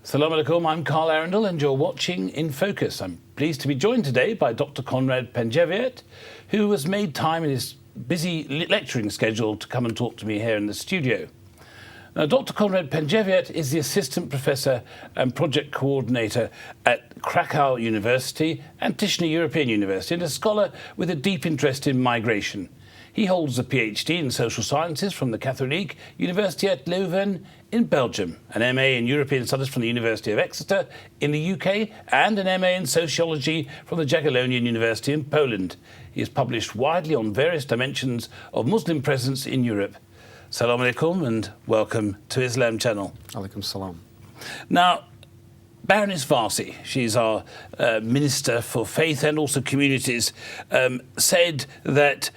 Assalamu alaikum, I'm Carl Arundel and you're watching In Focus. I'm pleased to be joined today by Dr. Konrad Pedziwiatr, who has made time in his busy lecturing schedule to come and talk to me here in the studio. Now, Dr. Konrad Pedziwiatr is the Assistant Professor and Project Coordinator at Krakow University and Tishna European University and a scholar with a deep interest in migration. He holds a PhD in Social Sciences from the Katholieke University at Leuven in Belgium, an MA in European Studies from the University of Exeter in the UK, and an MA in Sociology from the Jagiellonian University in Poland. He has published widely on various dimensions of Muslim presence in Europe. Assalamu alaikum and welcome to Islam Channel. Alaikum salam. Now, Baroness Varsi, she's our Minister for Faith and also Communities, said that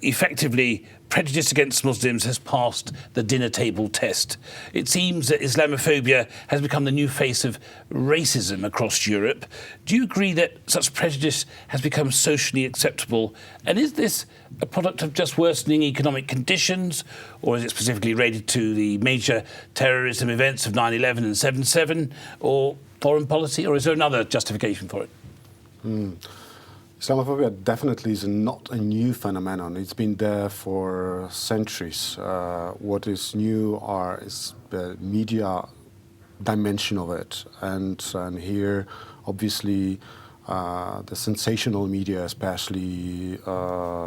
effectively prejudice against Muslims has passed the dinner table test. It seems that Islamophobia has become the new face of racism across Europe. Do you agree that such prejudice has become socially acceptable? And is this a product of just worsening economic conditions, or is it specifically related to the major terrorism events of 9/11 and 7/7, or foreign policy, or is there another justification for it? Islamophobia definitely is not a new phenomenon. It's been there for centuries. What is new is the media dimension of it. And here, obviously, the sensational media, especially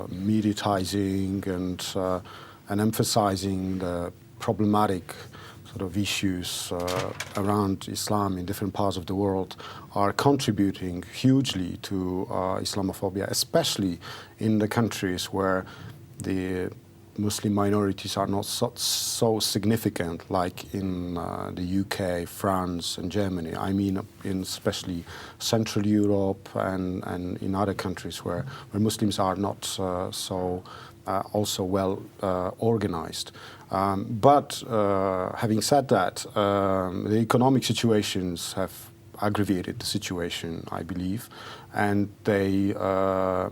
mediatizing and emphasizing the problematic sort of issues around Islam in different parts of the world are contributing hugely to Islamophobia, especially in the countries where the Muslim minorities are not so significant, like in the UK, France and Germany. I mean, in especially Central Europe and in other countries where Muslims are not also well organized. But having said that, the economic situations have aggravated the situation, I believe, and they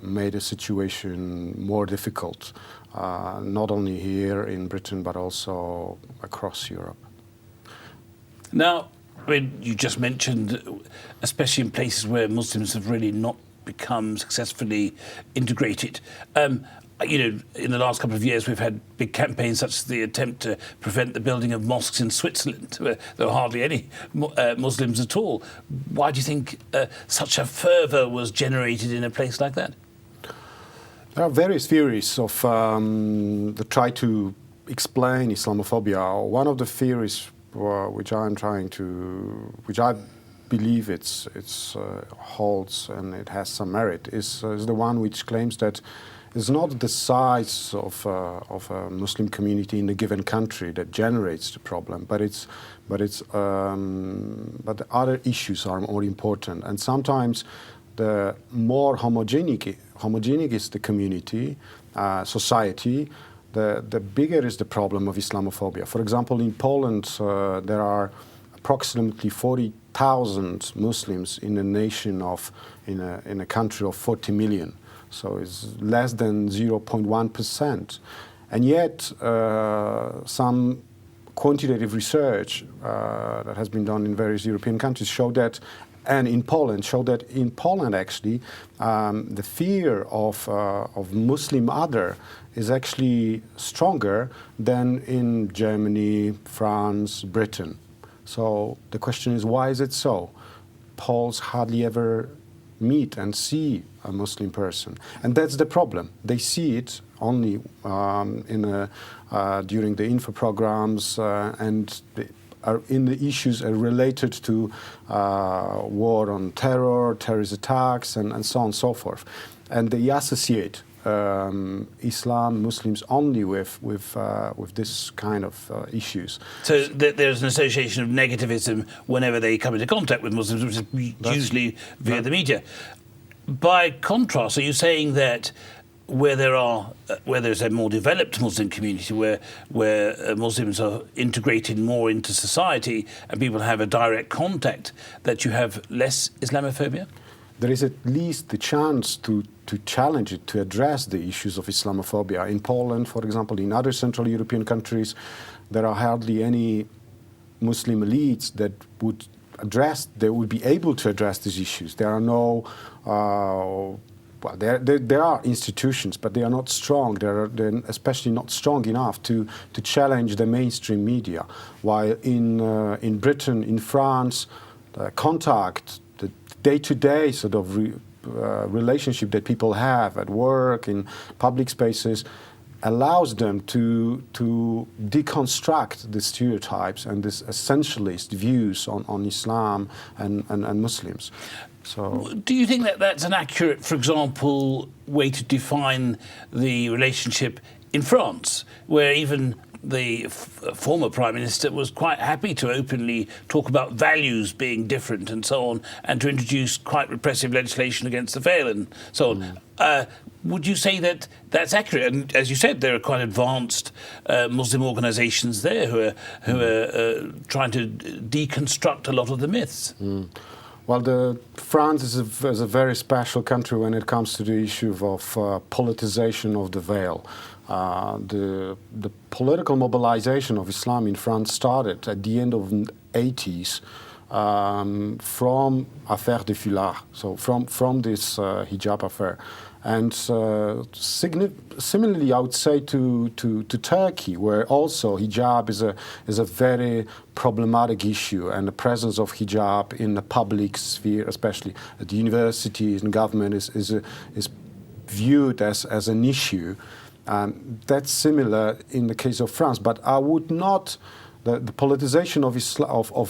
made the situation more difficult, not only here in Britain, but also across Europe. Now, I mean, you just mentioned, especially in places where Muslims have really not become successfully integrated. You know, in the last couple of years, we've had big campaigns such as the attempt to prevent the building of mosques in Switzerland, where there are hardly any Muslims at all. Why do you think such a fervour was generated in a place like that? There are various theories of that try to explain Islamophobia. One of the theories which I believe it's holds and it has some merit is the one which claims that it's not the size of a Muslim community in a given country that generates the problem, but the other issues are more important. And sometimes the more homogeneous is the community, society, the bigger is the problem of Islamophobia. For example, in Poland, there are approximately 40,000 Muslims in in a country of 40 million. So it's less than 0.1%. And yet, some quantitative research that has been done in various European countries showed that in Poland actually, the fear of Muslim other is actually stronger than in Germany, France, Britain. So the question is, why is it so? Poles hardly ever meet and see a Muslim person, and that's the problem. They see it only during the info programs and in the issues related to war on terror, terrorist attacks, and so on and so forth. And they associate Islam, Muslims only with this kind of issues. So there's an association of negativism whenever they come into contact with Muslims, which is usually via the media. By contrast, are you saying that where there's a more developed Muslim community, where Muslims are integrated more into society and people have a direct contact, that you have less Islamophobia? There is at least the chance to challenge it, to address the issues of Islamophobia. In Poland, for example, in other Central European countries, there are hardly any Muslim elites that would be able to address these issues. There are no, there are institutions, but they are not strong. They're especially not strong enough to challenge the mainstream media. While in Britain, in France, the contact, the day-to-day sort of relationship that people have at work, in public spaces, allows them to deconstruct the stereotypes and this essentialist views on Islam and Muslims. So, do you think that that's an accurate, for example, way to define the relationship in France, where even the former Prime Minister was quite happy to openly talk about values being different and so on, and to introduce quite repressive legislation against the veil and so on? Would you say that that's accurate? And as you said, there are quite advanced Muslim organisations there who are trying to deconstruct a lot of the myths. Well, France is a very special country when it comes to the issue of politicization of the veil. The political mobilization of Islam in France started at the end of the 80s from Affaire de Foulard, so from this hijab affair. And similarly, I would say to Turkey, where also hijab is a very problematic issue, and the presence of hijab in the public sphere, especially at the universities and government, is viewed as an issue. That's similar in the case of France, but I would not. The politicization of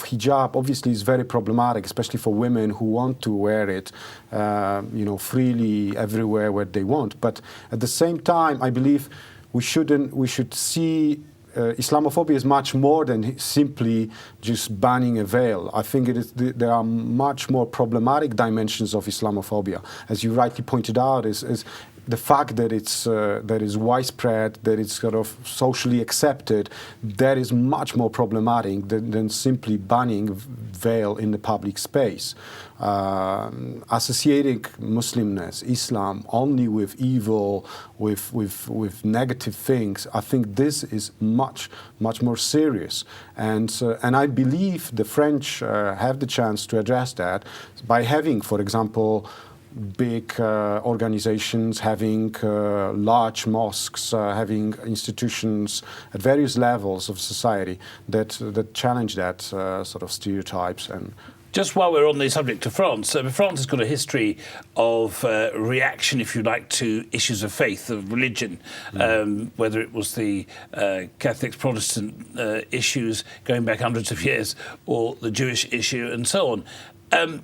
hijab obviously is very problematic, especially for women who want to wear it, freely everywhere where they want. But at the same time, I believe we should see Islamophobia is much more than simply just banning a veil. I think there are much more problematic dimensions of Islamophobia, as you rightly pointed out. Is the fact that that is widespread, that it's sort of socially accepted, that is much more problematic than simply banning veil in the public space. Associating Muslimness, Islam, only with evil, with negative things, I think this is much more serious. And I believe the French have the chance to address that by having, for example, big organizations, having large mosques, having institutions at various levels of society that challenge that sort of stereotypes. And just while we're on the subject of France, France has got a history of reaction, if you like, to issues of faith, of religion, whether it was the Catholics, Protestant issues going back hundreds of years, or the Jewish issue and so on.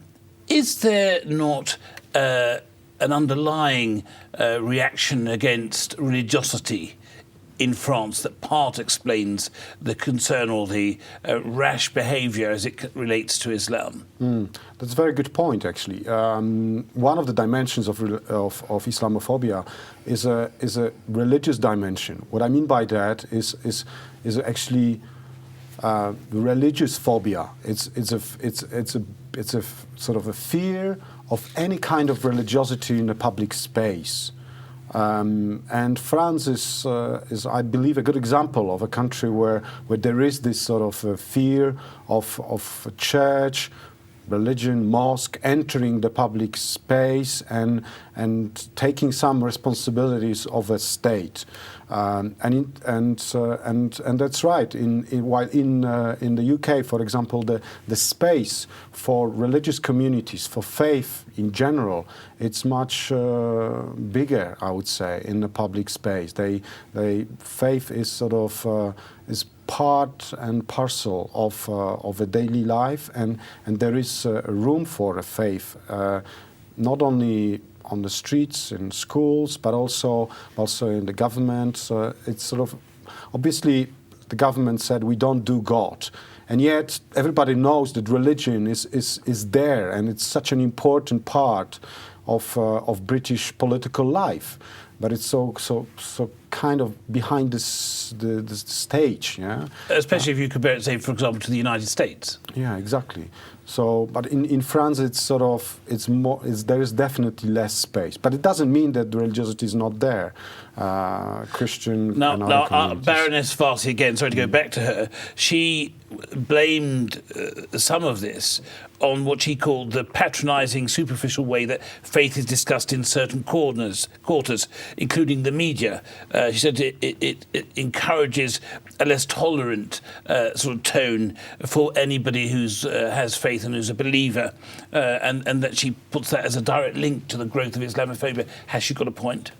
Is there not an underlying reaction against religiosity in France that part explains the concern or the rash behaviour as it relates to Islam? That's a very good point, actually. One of the dimensions of Islamophobia is a religious dimension. What I mean by that is actually religious phobia. It's a sort of a fear of any kind of religiosity in the public space. And France is, I believe, a good example of a country where there is this sort of fear of a church, religion, mosque entering the public space and taking some responsibilities of a state. And that's right. While in the UK, for example, the space for religious communities, for faith in general, it's much bigger, I would say, in the public space. Faith is sort of is part and parcel of a daily life, and there is room for a faith, not only on the streets, in schools, but also in the government. It's sort of, obviously, the government said we don't do God, and yet everybody knows that religion is there, and it's such an important part of British political life. But it's so kind of behind the stage, yeah. Especially if you compare it, say, for example, to the United States. Yeah, exactly. So, but in France, there is definitely less space. But it doesn't mean that the religiosity is not there. Christian Now, and other communities. Baroness Farsi, again, sorry to go back to her, she blamed some of this on what she called the patronising, superficial way that faith is discussed in certain quarters, including the media. She said it encourages a less tolerant sort of tone for anybody who's has faith and who's a believer, and that she puts that as a direct link to the growth of Islamophobia. Has she got a point?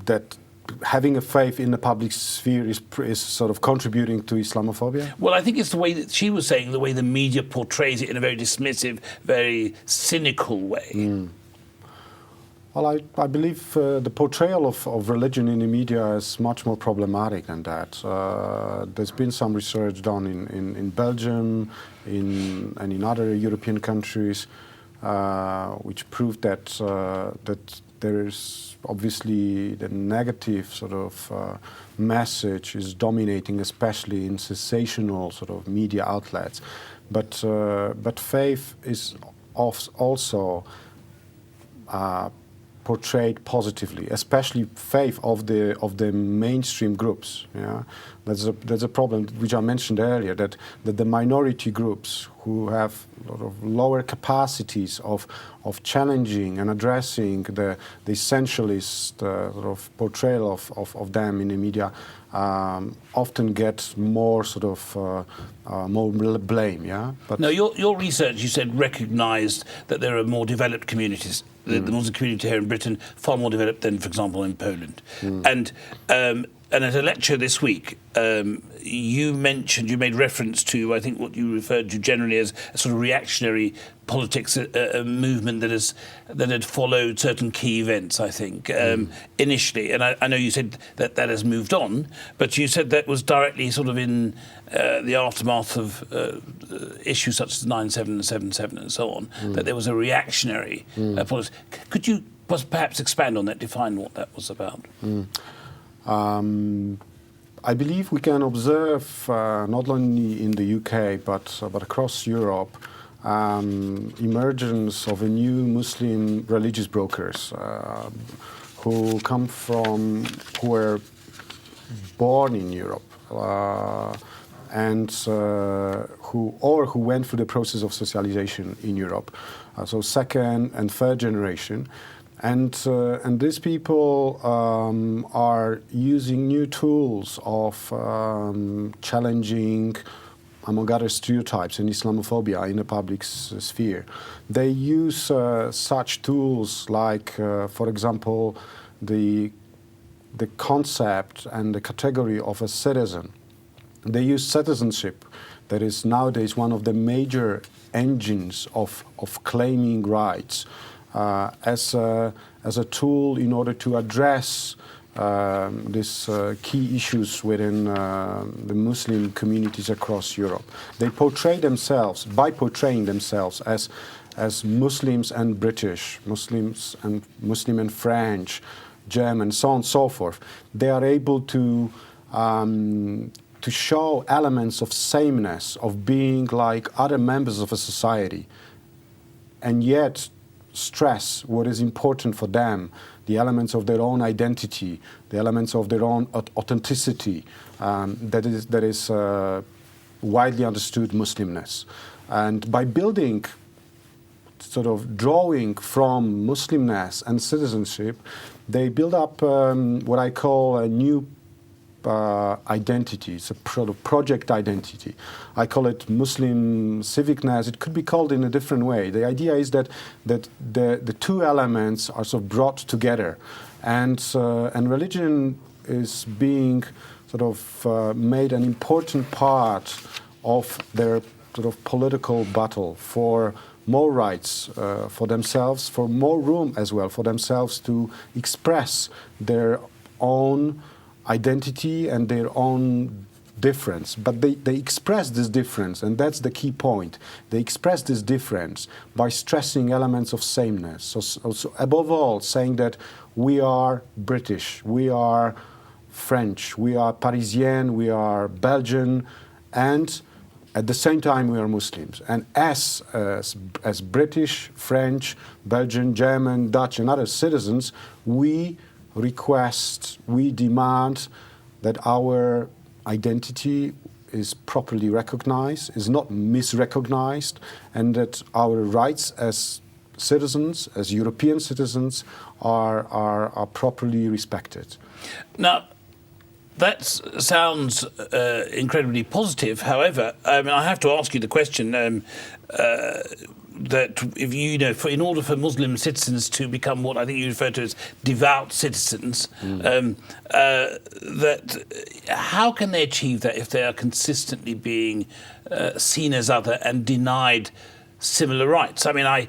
That having a faith in the public sphere is sort of contributing to Islamophobia? Well, I think it's the way that she was saying, the way the media portrays it in a very dismissive, very cynical way. Well, I believe the portrayal of religion in the media is much more problematic than that. There's been some research done in Belgium and in other European countries which proved that that there is obviously the negative sort of message is dominating, especially in sensational sort of media outlets. But faith is also portrayed positively, especially faith of the mainstream groups. Yeah, that's a problem which I mentioned earlier. That the minority groups who have a lot of lower capacities of challenging and addressing the essentialist sort of portrayal of them in the media often get more sort of more blame. Yeah. But now, your research, you said, recognised that there are more developed communities. The Muslim community here in Britain far more developed than, for example, in Poland. And at a lecture this week, you made reference to, I think, what you referred to generally as a sort of reactionary politics, a movement that had followed certain key events, I think, initially. And I know you said that has moved on, but you said that was directly sort of in the aftermath of issues such as 9/7 and 7/7 and so on, that there was a reactionary politics. Could you perhaps expand on that, define what that was about? I believe we can observe not only in the UK but across Europe emergence of a new Muslim religious brokers who were born in Europe and who went through the process of socialization in Europe, so second and third generation. And these people are using new tools of challenging, among other stereotypes, and Islamophobia in the public sphere. They use such tools like, for example, the concept and the category of a citizen. They use citizenship, that is nowadays one of the major engines of claiming rights, as a tool in order to address these key issues within the Muslim communities across Europe. They portray themselves, by portraying themselves as Muslims and British, Muslim and French, German, so on and so forth. They are able to show elements of sameness, of being like other members of a society, and yet stress what is important for them, the elements of their own identity, the elements of their own authenticity, that is widely understood Muslimness. And by building, sort of drawing from Muslimness and citizenship, they build up what I call a new identity. It's a project identity. I call it Muslim civicness. It could be called in a different way. The idea is that the two elements are sort of brought together, and religion is being sort of made an important part of their sort of political battle for more rights for themselves, for more room as well for themselves to express their own identity and their own difference. But they express this difference, and that's the key point. They express this difference by stressing elements of sameness. So above all, saying that we are British, we are French, we are Parisian, we are Belgian, and at the same time, we are Muslims. And as British, French, Belgian, German, Dutch, and other citizens, we request, we demand that our identity is properly recognized, is not misrecognized, and that our rights as citizens, as European citizens, are properly respected. Now, that sounds incredibly positive. However, I have to ask you the question that if in order for Muslim citizens to become what I think you refer to as devout citizens, that how can they achieve that if they are consistently being seen as other and denied similar rights? I mean, I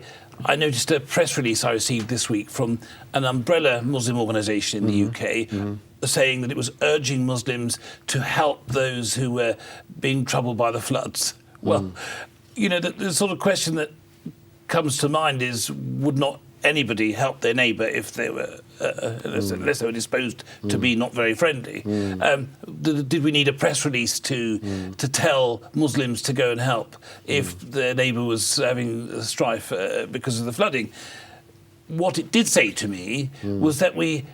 noticed a press release I received this week from an umbrella Muslim organisation in the UK saying that it was urging Muslims to help those who were being troubled by the floods. Well, the sort of question that comes to mind is, would not anybody help their neighbour if they were, unless they were disposed to be not very friendly? Did we need a press release to tell Muslims to go and help if their neighbour was having strife because of the flooding? What it did say to me was that we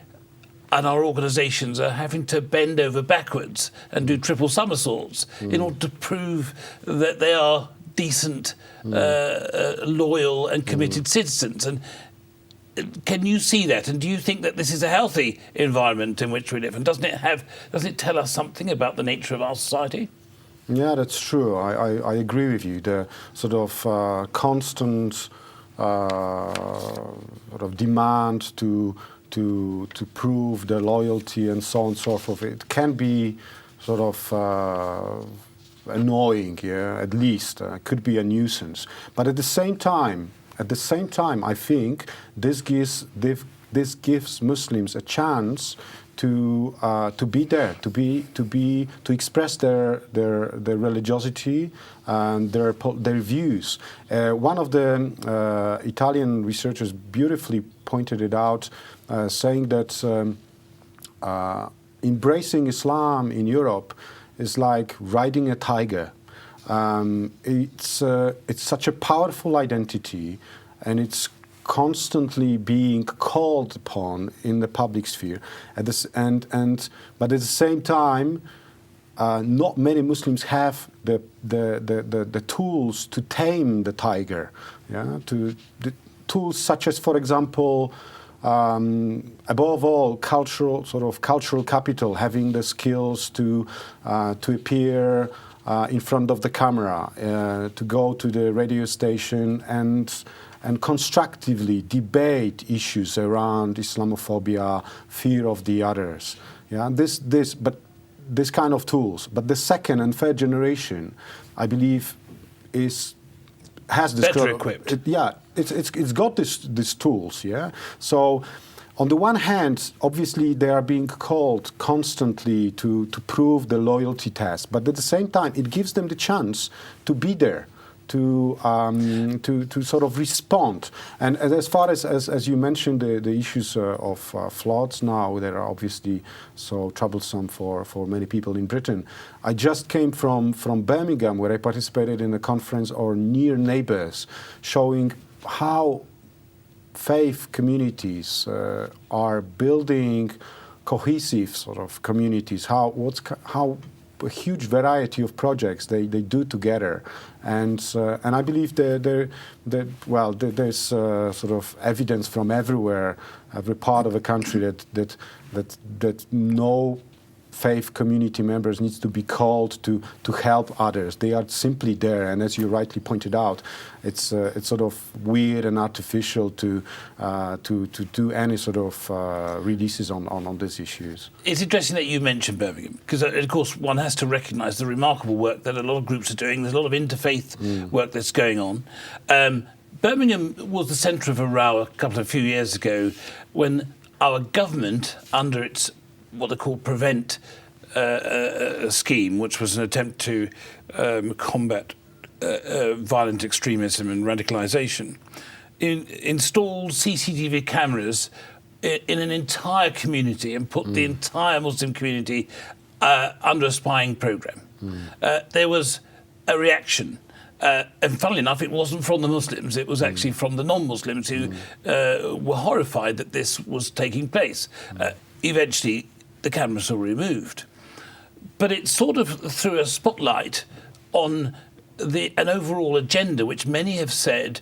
and our organisations are having to bend over backwards and do triple somersaults in order to prove that they are decent, loyal and committed citizens. And can you see that? And do you think that this is a healthy environment in which we live? And doesn't it tell us something about the nature of our society? Yeah, that's true. I agree with you. The sort of constant sort of demand to prove the loyalty and so on and so forth, it can be sort of annoying, at least. Could be a nuisance. But at the same time, I think this gives Muslims a chance to be there, to express their religiosity and their views. One of the Italian researchers beautifully pointed it out, saying that embracing Islam in Europe is like riding a tiger. It's such a powerful identity, and it's constantly being called upon in the public sphere. But at the same time, not many Muslims have the tools to tame the tiger. Yeah, the tools such as, for example, above all, cultural capital, having the skills to appear in front of the camera, to go to the radio station and constructively debate issues around Islamophobia, fear of the others. Yeah, this kind of tools. But the second and third generation, I believe, has this better equipped. It's got these tools. Yeah. So, on the one hand, obviously they are being called constantly to prove the loyalty test, but at the same time, it gives them the chance to be there, to sort of respond. And as far as you mentioned, the issues of floods now, that are obviously so troublesome for many people in Britain. I just came from Birmingham, where I participated in a conference on near neighbours, showing how faith communities are building cohesive sort of communities. How a huge variety of projects they do together, and I believe there's sort of evidence from every part of the country that no faith community members needs to be called to help others. They are simply there, and as you rightly pointed out, it's sort of weird and artificial to do any sort of releases on these issues. It's interesting that you mentioned Birmingham, because of course one has to recognise the remarkable work that a lot of groups are doing. There's a lot of interfaith work that's going on. Birmingham was the centre of a row a few years ago when our government, under its what they call Prevent scheme, which was an attempt to combat violent extremism and radicalisation, installed CCTV cameras in an entire community and put the entire Muslim community under a spying programme. There was a reaction. And funnily enough, it wasn't from the Muslims. It was actually from the non-Muslims who were horrified that this was taking place. Eventually, the cameras were removed. But it sort of threw a spotlight on an overall agenda, which many have said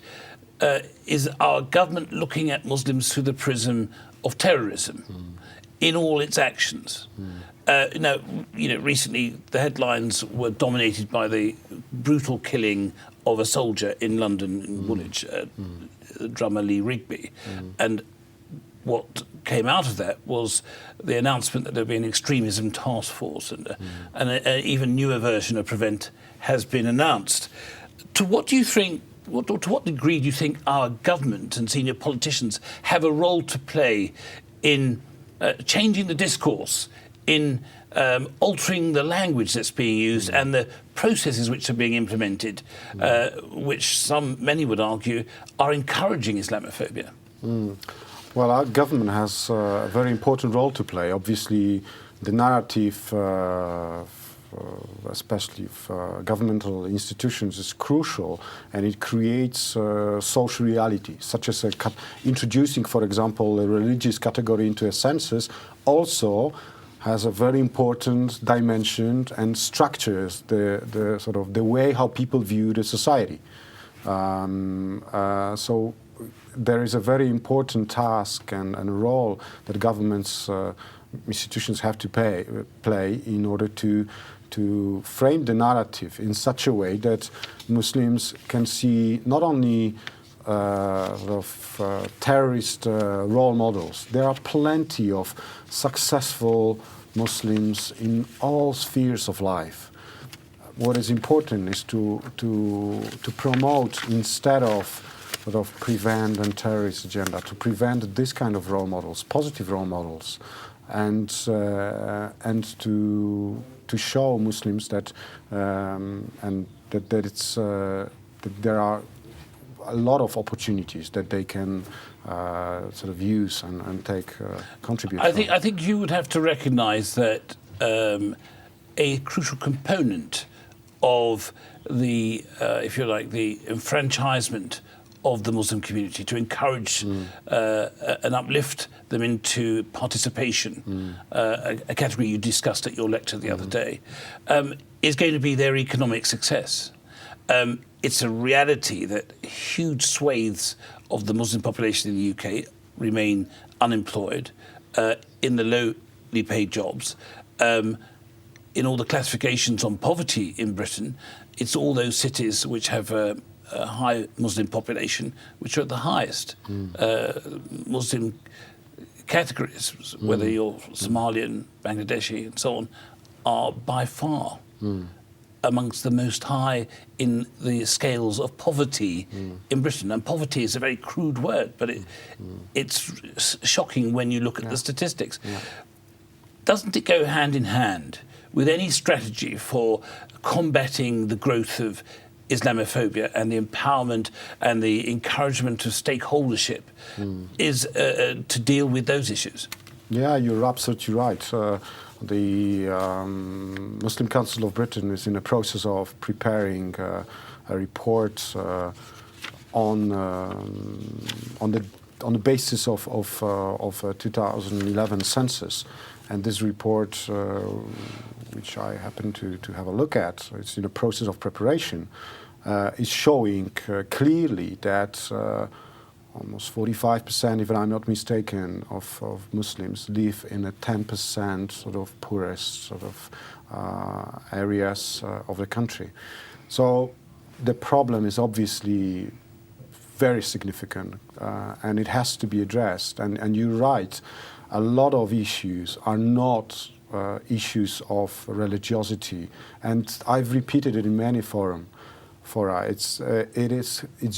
is our government looking at Muslims through the prism of terrorism in all its actions. Now, recently the headlines were dominated by the brutal killing of a soldier in London, in Woolwich, drummer Lee Rigby. And what came out of that was the announcement that there would be an extremism task force, and an even newer version of Prevent has been announced. To what do you think? To what degree do you think our government and senior politicians have a role to play in changing the discourse, in altering the language that's being used and the processes which are being implemented, which many would argue are encouraging Islamophobia? Well, our government has a very important role to play. Obviously, the narrative, especially for governmental institutions, is crucial, and it creates social reality, such as introducing, for example, a religious category into a census also has a very important dimension and structures the sort of the way how people view the society. So there is a very important task and role that governments, institutions have to play in order to frame the narrative in such a way that Muslims can see not only terrorist role models. There are plenty of successful Muslims in all spheres of life. What is important is to promote, instead of prevent and terrorist agenda, to prevent this kind of role models, positive role models, and to show Muslims that that there are a lot of opportunities that they can sort of use and contribute. I think you would have to recognise that a crucial component of the, if you like, the enfranchisement of the Muslim community, to encourage and uplift them into participation, a category you discussed at your lecture the other day, is going to be their economic success. It's a reality that huge swathes of the Muslim population in the UK remain unemployed, in the lowly paid jobs. In all the classifications on poverty in Britain, it's all those cities which have a high Muslim population which are at the highest. Muslim categories, whether you're Somalian, Bangladeshi and so on, are by far amongst the most high in the scales of poverty in Britain. And poverty is a very crude word, but it's shocking when you look at the statistics. Doesn't it go hand in hand with any strategy for combating the growth of Islamophobia and the empowerment and the encouragement of stakeholdership is to deal with those issues? Yeah, you're absolutely right. The Muslim Council of Britain is in the process of preparing a report on the basis of 2011 census, and this report, which I happen to have a look at, it's in the process of preparation, is showing clearly that almost 45%, if I'm not mistaken, of Muslims live in a 10% sort of poorest sort of areas of the country. So the problem is obviously very significant, and it has to be addressed. And you're right, a lot of issues are not issues of religiosity, and I've repeated it in many fora. It's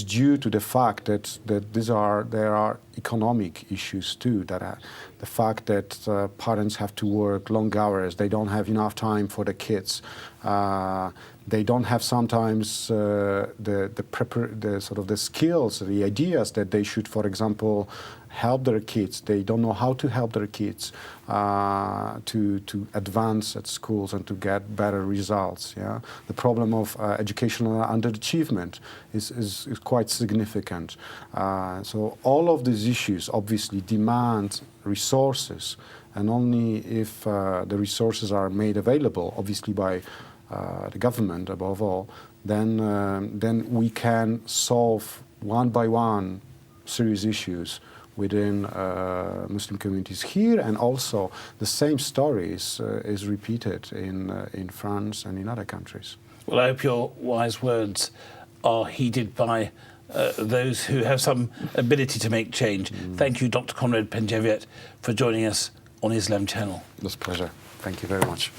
due to the fact that there are economic issues too. The fact that parents have to work long hours, they don't have enough time for the kids. They don't have sometimes the sort of the skills, the ideas that they should, for example, help their kids. They don't know how to help their kids to advance at schools and to get better results. Yeah, the problem of educational underachievement is quite significant. So all of these issues obviously demand resources, and only if the resources are made available, obviously by the government above all, then we can solve one by one serious issues within Muslim communities here, and also the same story is repeated in France and in other countries. Well, I hope your wise words are heeded by those who have some ability to make change. Thank you, Dr. Konrad Pedziwiatr, for joining us on Islam Channel. It was a pleasure. Thank you very much.